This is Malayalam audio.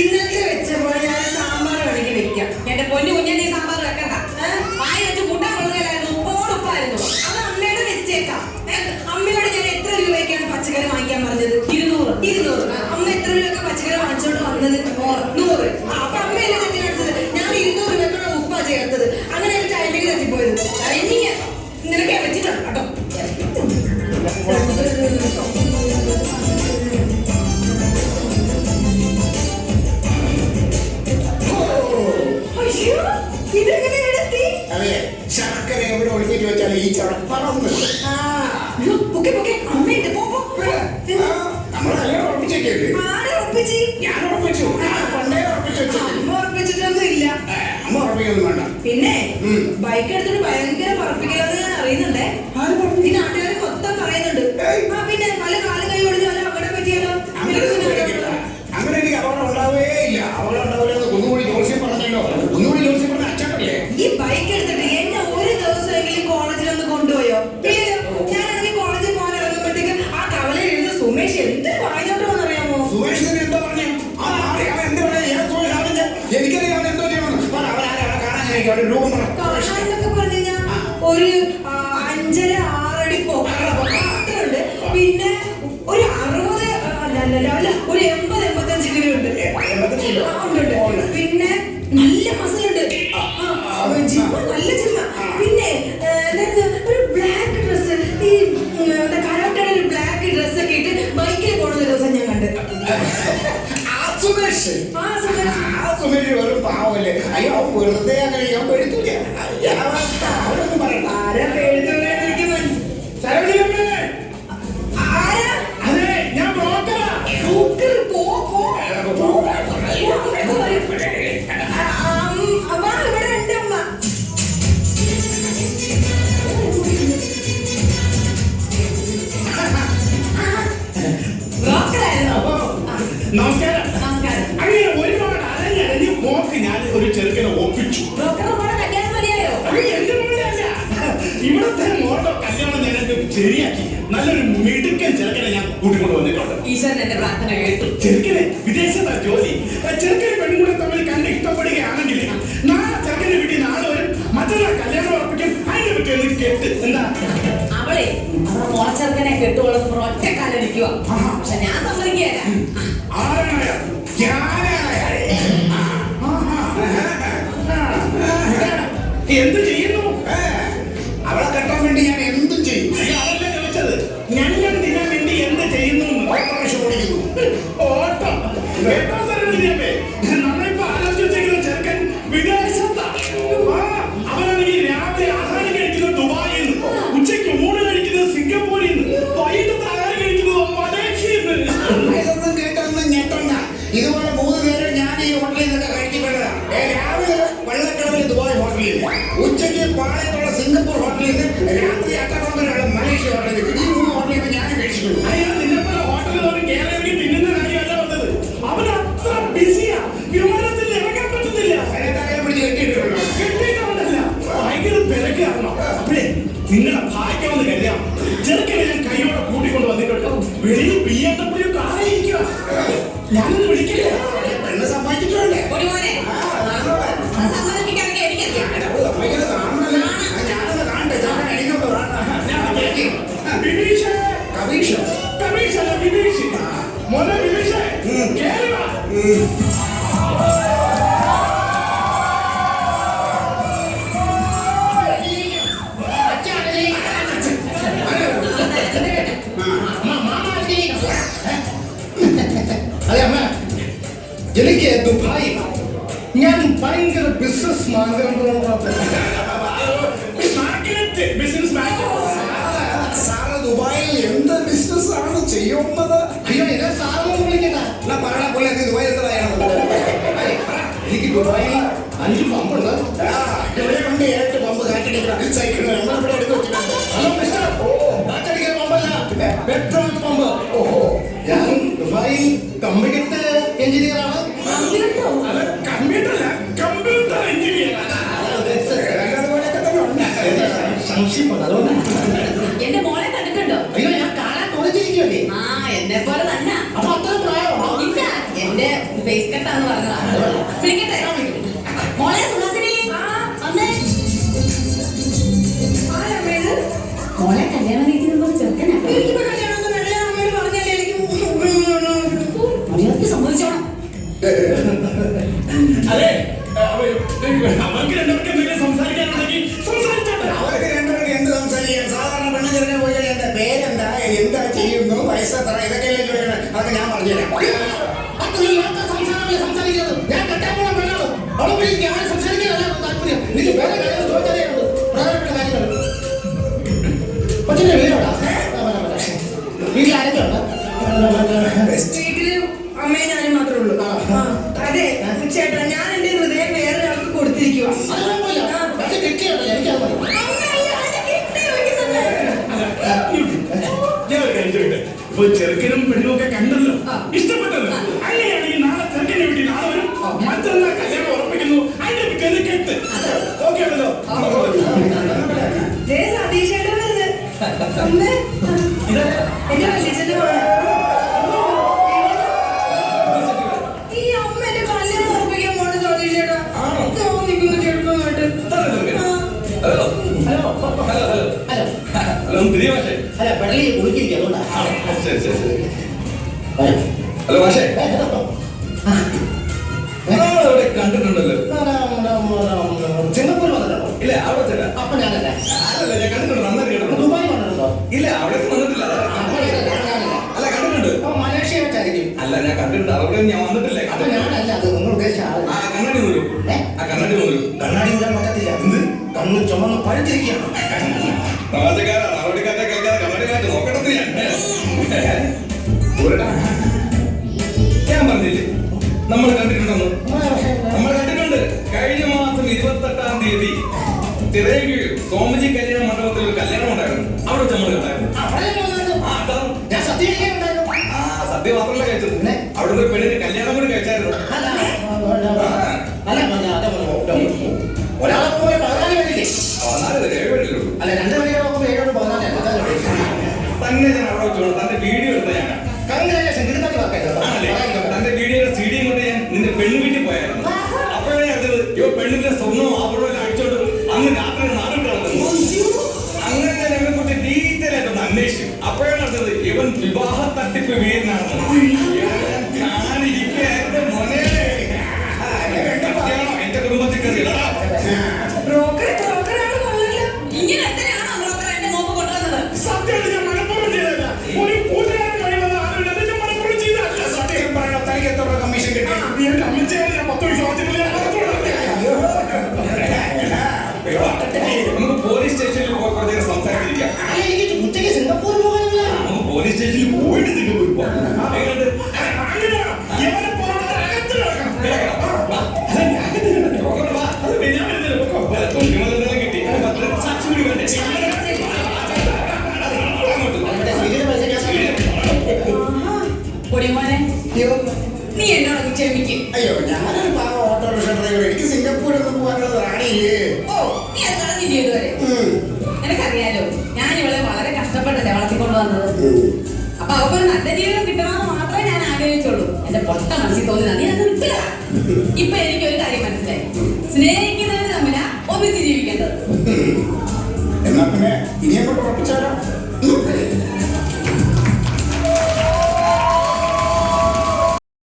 ഇന്നത്തെ വെച്ച പോലെ ഞാൻ സാമ്പാർ വേണമെങ്കിൽ വെക്കാം. എന്റെ പൊന്നു കുഞ്ഞൻ ഈ സാമ്പാർ വെക്കണ്ട. വായി വെച്ച് കൂട്ടാൻ കൊള്ളുകയായിരുന്നു. ഉപ്പായിരുന്നു. അത് അമ്മയുടെ മിസ്റ്റേക്കാ. അമ്മയോട് ഞാൻ എത്ര രൂപയ്ക്കാണ് പച്ചക്കറി വാങ്ങിക്കാൻ പറഞ്ഞത്? 200. അമ്മ എത്ര രൂപയ്ക്ക് പച്ചക്കറി വാങ്ങിച്ചോണ്ട് വന്നത്? 100. അപ്പൊ അമ്മയല്ലേ തെറ്റി കാണിച്ചത്? ഞാൻ 200 രൂപയ്ക്കാണ് ഉപ്പാ ചേർത്തത്. അങ്ങനെ ഒരു ടൈമിലേക്ക് തെറ്റിപ്പോയത്. നിനക്ക് വെച്ചിട്ടുണ്ട് കേട്ടോ. ശർക്കര എവിടെ ഒളിപ്പിച്ച് വെച്ചാൽ ഈ ചടപ്പറന്ന് നമ്മളെല്ലാം ഉറപ്പിച്ചേക്കല്ലേ? ഞാൻ ഉറപ്പിച്ചു. പണ്ടേ ഉറപ്പിച്ചിട്ടൊന്നും ഇല്ല. അമ്മ ഉറപ്പിക്കൊന്നും വേണ്ട. പിന്നെ ബൈക്ക് എടുത്തിട്ട് ഭയങ്കര പറപ്പിക്കലാന്ന് ഞാൻ അറിയുന്നുണ്ടേ. ഈ നാട്ടുകാർ മൊത്തം പറയുന്നുണ്ട്. പിന്നെ പല കാലം കൈ ഒടിഞ്ഞ് വല്ല അപകടം പറ്റിയാലോ? അങ്ങനെ എനിക്ക് അപകടം ഉണ്ടാവേ ഇല്ല. അപകടം ഉണ്ടാവില്ല. ഒന്നുകൂടി ജോത്സ്യം പറഞ്ഞല്ലോ. ഒന്നുകൂടി ജോത്സ്യം പറഞ്ഞ അച്ഛനല്ലേ? ഈ ബൈക്ക് എടുത്തിട്ട് എന്നെ ഒരു ദിവസമെങ്കിലും കോളേജിലൊന്ന് കൊണ്ടുപോയോ? ഞാനാണെങ്കിൽ കോളേജിൽ പോകാൻ ഇറങ്ങുമ്പോഴത്തേക്ക് ആ കവലയിൽ ഇരുന്ന് സുമേഷ് എന്ത് പറഞ്ഞോട്ടോന്ന് അറിയാമോ? സുമേഷ് എന്താ പറഞ്ഞു? എനിക്കറിയാം എന്തോ ചെയ്യണം. കാണാനൊക്കെ പറഞ്ഞു കഴിഞ്ഞാൽ ഒരു 5.5-6 അടി പൊക്കമുണ്ട്. പിന്നെ ഒരു 60 അല്ല ഒരു 80-85 കിലോ ഉണ്ട്. പിന്നെ നല്ല മസിലുണ്ട്. നല്ല ജിമ്മ. പിന്നെ ഒരു ബ്ലാക്ക് ഡ്രസ്, ഈ കരാട്ടയുടെ ഒരു ബ്ലാക്ക് ഡ്രസ് ഒക്കെ ഇട്ട് ബൈക്കിൽ പോണ ദിവസം ഞാൻ കണ്ട്. സുമേഷ് വെറും പാവല്ലേ? അയ്യോ വെറുതെ അങ്ങനെ ഞാൻ പെഴുത്തൂല. ആരാ പെഴുത്തൂല? നമസ്കാരം. അങ്ങനെ ഒരുപാട് അരഞ്ഞ് മോക്ക് ഞാൻ ഒരു ചെറുക്കനെ ഒപ്പിച്ചു. ഇവിടത്തെ മോട്ടോ കല്യാണം ഞാനൊക്കെ ശരിയാക്കി നല്ലൊരു മിടുക്കൻ ചെറുക്കനെ ഞാൻ കൂട്ടിക്കൊണ്ട് വന്നിട്ടുണ്ട്. ഈശ്വരൻ എന്റെ പ്രാർത്ഥന കേട്ടു. ചെറുക്കനെ വിദേശത്താ ജോലി. ചെറുക്കനും പെണ്ണും കൂടെ തമ്മിൽ കണ്ട് ഇഷ്ടപ്പെടുകയാണെങ്കിൽ നാളെ ചെറുക്കനെ വീട്ടിൽ നാളെ വരും. മറ്റൊരാൾ കല്യാണം ഉറപ്പിക്കും. അതിനെ പറ്റി ഒന്ന് കേട്ട് എന്താ അവളെ മോളച്ചെറുക്കനെ കെട്ടുകൊള്ളുന്ന ഒറ്റക്കാലം ഇരിക്കുക. പക്ഷെ ഞാൻ സമ്മതിക്കുകയല്ല. എന്ത് ചെയ്യുന്നു? അവളെ കെട്ടാൻ വേണ്ടി ഞാൻ എന്തും ചെയ്യും. അതല്ല ചോദിച്ചത്. ഞങ്ങൾ തിന്നാൻ വേണ്ടി എന്ത് ചെയ്യുന്നു? ഓട്ടോ നമ്മളിപ്പോ ആലോചിച്ചേക്കുന്ന ചെറുക്കൻ വിദേശത്താ. അവനാണെങ്കിൽ രാവിലെ ആഹാരം കഴിക്കുന്നത് ദുബായിൽ നിന്ന്, ഉച്ചയ്ക്ക് ഊണ് കഴിക്കുന്നത് സിംഗപ്പൂരിൽ നിന്ന്, വൈകിട്ടത്തെ ആഹാരം കഴിക്കുന്നത് മലേഷ്യയിൽ നിന്ന്. ഇതൊന്നും കേട്ടൊന്നും ഞെട്ടണ്ട. ഇതുപോലെ 3 നേരം ഞാൻ ഈ ഹോട്ടലിൽ നിന്നൊക്കെ കഴിക്കപ്പെട്ടതാണ്. രാവിലെ വെള്ളക്കടവിൽ ദുബായ് ഹോട്ടലിൽ, ഉച്ചയ്ക്ക് പാളയത്തുള്ള സിംഗപ്പൂർ ഹോട്ടലിൽ നിന്ന്, രാത്രി അട്ടപ്പാടിലുള്ള മലേഷ്യ ഹോട്ടലിൽ. ഈ 3 ഹോട്ടലിൽ നിന്ന് ഞാൻ കഴിച്ചിട്ടുള്ളൂ. നിന്നെപ്പോലെ ഹോട്ടലിൽ കേരളത്തിൽ തിന്നുന്ന കാര്യമല്ല വന്നത്. അവൻ അത്ര ബിസിയാ. വിമാനത്തിൽ ഇറങ്ങാൻ പറ്റുന്നില്ല. കെട്ടിയിട്ടുണ്ടല്ല. ഭയങ്കര തിരക്കാണോ? അപ്പഴേ നിങ്ങളെ ഭാഗ്യമെന്ന് കരുതാം. ചെറുക്കനെ ഞാൻ കൈയോടെ കൂട്ടിക്കൊണ്ട് വന്നിട്ടുണ്ട്. വെളിയിൽ BMW കാറായിരിക്കുക. ഞാനൊന്ന് വിളിക്കില്ല. പെണ്ണ് സമ്മതിച്ചിട്ടുണ്ടേ. അതെ അമ്മ, എനിക്ക് ദുബായ് ഞാൻ ഭയങ്കര ബിസിനസ് സാറ് ദുബായിൽ എന്ത് ബിസിനസ് ആണ് ചെയ്യുന്നത്? അയ്യോ എന്നെ സാറൊന്നും വിളിക്കണ്ട. എന്നാ പറയാ പോലെ ദുബായ് എത്രയാണ്? എനിക്ക് ദുബായിൽ 5 പമ്പുണ്ട്. ഇവിടെ കൊണ്ട് 8 പമ്പ് കാറ്റടിക്കുന്ന സൈക്കിൾ നമ്മളിവിടെ എടുത്ത് വെച്ചിട്ടുണ്ട്. ഹലോ മിസ്റ്റർ, കാറ്റടിക്കുന്ന പമ്പല്ല, പെട്രോൾ പമ്പ്. ഓഹോ, ഞാൻ എന്നെ പോലെ തന്നെ. അപ്പൊ അത്ര പ്രായമാണോ? ഇല്ല, എന്റെ ഫേസ് കട്ടാന്ന് പറഞ്ഞതാ. വിളിക്കട്ടെ മോളെ സുഹാസിനി. അമ്മേ. മോളെ കല്യാണം കഴിക്കുന്ന ചെറുക്കനാ. എനിക്കിപ്പോ കല്യാണം ഒന്നും വേണ്ട. ഞാൻ അമ്മയോട് പറഞ്ഞല്ലേ എനിക്ക് മര്യാദയ്ക്ക് സമ്മതിച്ചോണം. അതെ അവർക്ക് രണ്ടുപേർക്ക് എന്തെങ്കിലും സംസാരിക്കാനുണ്ടെങ്കിൽ സംസാരിച്ചോട്ടെ. അവർക്ക് രണ്ടുപേർക്ക് എന്ത് സംസാരിക്കാം? സാധാരണ പെണ്ണ് ചെറുക്കനെ പോയി എന്റെ പേരെന്താ, എന്താ ചെയ്യുന്നു, വയസ്സെത്ര, ഇതൊക്കെയല്ലേ ചോദിക്കണം. അതൊക്കെ ഞാൻ പറഞ്ഞുതരാം. സംസാരിക്കുന്നത് ഞാൻ കെട്ടാൻ പെണ്ണാണ്. അവിടെ പോയി ഞാൻ സംസാരിക്കാനല്ല താല്പര്യം. എനിക്ക് വേറെ കാര്യങ്ങൾ ചോദിച്ചാലേ ഉള്ളൂ. പ്രധാനപ്പെട്ട കാര്യങ്ങൾ. കൊച്ചിന്റെ വീടോടാ വീട്ടിൽ ആരൊക്കെ ഉണ്ട്? വീട്ടില് അമ്മയും ഞാനും മാത്രമേ ഉള്ളൂ. അതെ ചേട്ടാ, ഞാൻ എന്റെ ഹൃദയം വേറെ ആൾക്ക് കൊടുത്തിരിക്കുക. അത് കുഴപ്പമില്ല. പക്ഷെ കിട്ടിയുണ്ടല്ലോ, എനിക്കത് മതി. ഞാൻ ഒരു കാര്യം ചോദിക്കട്ടെ. ഇപ്പൊ ചെറുക്കനും പെണ്ണും ഒക്കെ കണ്ടല്ലോ, ഇഷ്ടപ്പെട്ടല്ലോ. അങ്ങനെയാണെങ്കിൽ നാളെ ചെറുക്കന്റെ വീട്ടിൽ നാളെ വരും, മറ്റന്നാൾ കല്യാണം ഉറപ്പിക്കുന്നു. അതിന്റെ പിറ്റേന്ന് കേട്ട് ഓക്കെ ആണല്ലോ. സതീഷേട്ടൻ വരുന്നത് അമ്മേ, എന്റെ വല്യച്ഛന്റെ മോളെ. ഈ അമ്മ എന്റെ കല്യാണം ഉറപ്പിക്കാൻ പോണ്ട് സതീഷേട്ടാ. നിൽക്കുന്നു ചെറുക്കമായിട്ട്. ഹലോ അല്ല പെടലി കുളിച്ചിരിക്കും, അതുകൊണ്ടാണ്. ഹലോ മാഷേ, അവിടെ കണ്ടിട്ടുണ്ടല്ലോ. സിംഗപ്പൂർ വന്നിട്ടുണ്ടോ? ഇല്ല, അവിടെ തന്നെ. അപ്പൊ ഞാനല്ല. അല്ലല്ല, ഞാൻ കണ്ടിട്ടുണ്ട്, നന്നായിട്ട് കണ്ടിട്ടുണ്ട്. ദുബായ് വന്നിട്ടുണ്ടോ? ഇല്ല, അവിടെ വന്നിട്ടില്ല. അല്ല, കണ്ടിട്ടുണ്ട്. മലേഷ്യ വെച്ചായിരിക്കും. അല്ല, ഞാൻ കണ്ടിട്ടുണ്ട്, അവിടെ ഞാൻ വന്നിട്ടില്ലേ. അപ്പൊ ഞാനല്ല, അത് നിങ്ങൾ ഉദ്ദേശിച്ച ആള്. ആ കണ്ണാടി നൂരും. ആ കണ്ണാടി നൂരും. കണ്ണാടി ഇടാൻ പറ്റത്തില്ല. എന്ത് കണ്ണു ചുമന്ന് പഴുത്തിരിക്കുകയാണ്. തമാശക്കാരാണ്, നടപടിക്കാരെ കേൾക്കാതെ കണ്ണാടി മാറ്റി നോക്കട്ടെ. ഞാൻ പറഞ്ഞില്ലേ നമ്മൾ കണ്ടിട്ടുണ്ടെന്ന്. നമ്മൾ കണ്ടിട്ടുണ്ട്. കഴിഞ്ഞ മാസം 28-ാം തീയതി ചിറയൻകീഴിൽ സോമജി കല്യാണ മണ്ഡപത്തിൽ ഒരു കല്യാണം ഉണ്ടായിരുന്നു. അവിടെ വെച്ച് നമ്മൾ കണ്ടായിരുന്നു. ഞാൻ സത്യം ഉണ്ടായിരുന്നു. ആ സദ്യ മാത്രമല്ല കഴിച്ചത്, അവിടുന്ന് ഒരു പെണ്ണിന് കല്യാണം കൂടി കഴിച്ചായിരുന്നു. ഒരാളെ പോലെ 14 പേരില്ലേ? 14 7 അല്ല 2 പേരോടൊപ്പം 7 14 തന്നെ ഞാൻ അവിടെ വെച്ചോളൂ. തന്റെ വീഡിയോ എടുത്ത ഞാൻ കൺഗ്രാജുലേഷൻ. ആണല്ലേ, തന്റെ വീഡിയോയുടെ CD കൊണ്ട് ഞാൻ നിന്റെ പെണ്ണു വീട്ടിൽ പോയായിരുന്നു. അപ്പോഴേ അറിഞ്ഞത് ഇവ പെണ്ണിന്റെ സ്വർണ്ണവും ആഭരണവും അടിച്ചോണ്ട് അന്ന് രാത്രി നാടും കിടന്നു. അങ്ങനെ ഞാൻ ഇവനെ കുറിച്ച് ഡീറ്റെയിൽ ആയിട്ടൊന്ന് അന്വേഷിച്ചു. അപ്പോഴാണ് അറിഞ്ഞത് ഇവൻ വിവാഹ തട്ടിപ്പ് വീരനാണ്. ഞാനിരിക്കുകയായിരുന്നു മോനെ. എന്റെ കുടുംബത്തിൽ കയറിയതാ. ഇങ്ങനെ എത്രയാണോ ബ്രോക്കർ എന്റെ മോപ്പ് കൊണ്ടുവന്നത്? സത്യമായിട്ട് ഞാൻ മനഃപൂർവ്വം ചെയ്തതല്ല. ഒരു കൂട്ടുകാരൻ വഴി വന്ന ആളുണ്ട്, അതിന്റെ മനഃപൂർവ്വം ചെയ്തതല്ല. സത്യം പറയണോ? തനിക്ക് എത്ര രൂപ കമ്മീഷൻ കിട്ടി? നീ എന്റെ അമ്മച്ചേനെ ഞാൻ 10 വിശ്വാസത്തിലുള്ള നമുക്ക് പോലീസ് സ്റ്റേഷനിൽ കുറച്ച് സംസാരിച്ചിരിക്കാം. അല്ല, എനിക്ക് ഉച്ചയ്ക്ക് സിംഗപ്പൂർ പോകാനുള്ള നമുക്ക് പോലീസ് സ്റ്റേഷനിൽ പോയിട്ട് സിംഗപ്പൂർ പോകാം. എങ്ങനെയുണ്ട്? കിട്ടി 10 സാക്ഷി കൂടി വേണ്ടേ? പൊടിമോനെ, നീ എന്നോട് ക്ഷമിക്കും. അയ്യോ, ഞാനൊരു പാവ ഓട്ടോറിക്ഷ ഡ്രൈവർ. എനിക്ക് സിംഗപ്പൂരൊന്നും പോകാനുള്ളത് റാണിയേ. ഓ, നീ അത് കളഞ്ഞില്ല ഇതുവരെ. നിനക്കറിയാലോ, ഞാൻ ഇവളെ വളരെ കഷ്ടപ്പെട്ടല്ലേ വളർത്തിക്കൊണ്ട് വന്നത്. അപ്പൊ അവക്കൊരു നല്ല ജീവിതം കിട്ടണമെന്ന് മാത്രമേ ഞാൻ ആഗ്രഹിച്ചുള്ളൂ. എന്റെ പൊട്ട മനസ്സിൽ തോന്നി നീ അത് വിട്ടുക. ഇപ്പൊ എനിക്ക് ഒരു കാര്യം മനസ്സിലായി, സ്നേഹിക്കുന്നവര് തമ്മിലാ ഒന്നിച്ച് ജീവിക്കേണ്ടത്. എന്നാ പിന്നെ ഇനിയെക്കൊണ്ട് ഉറപ്പിച്ചാലോ?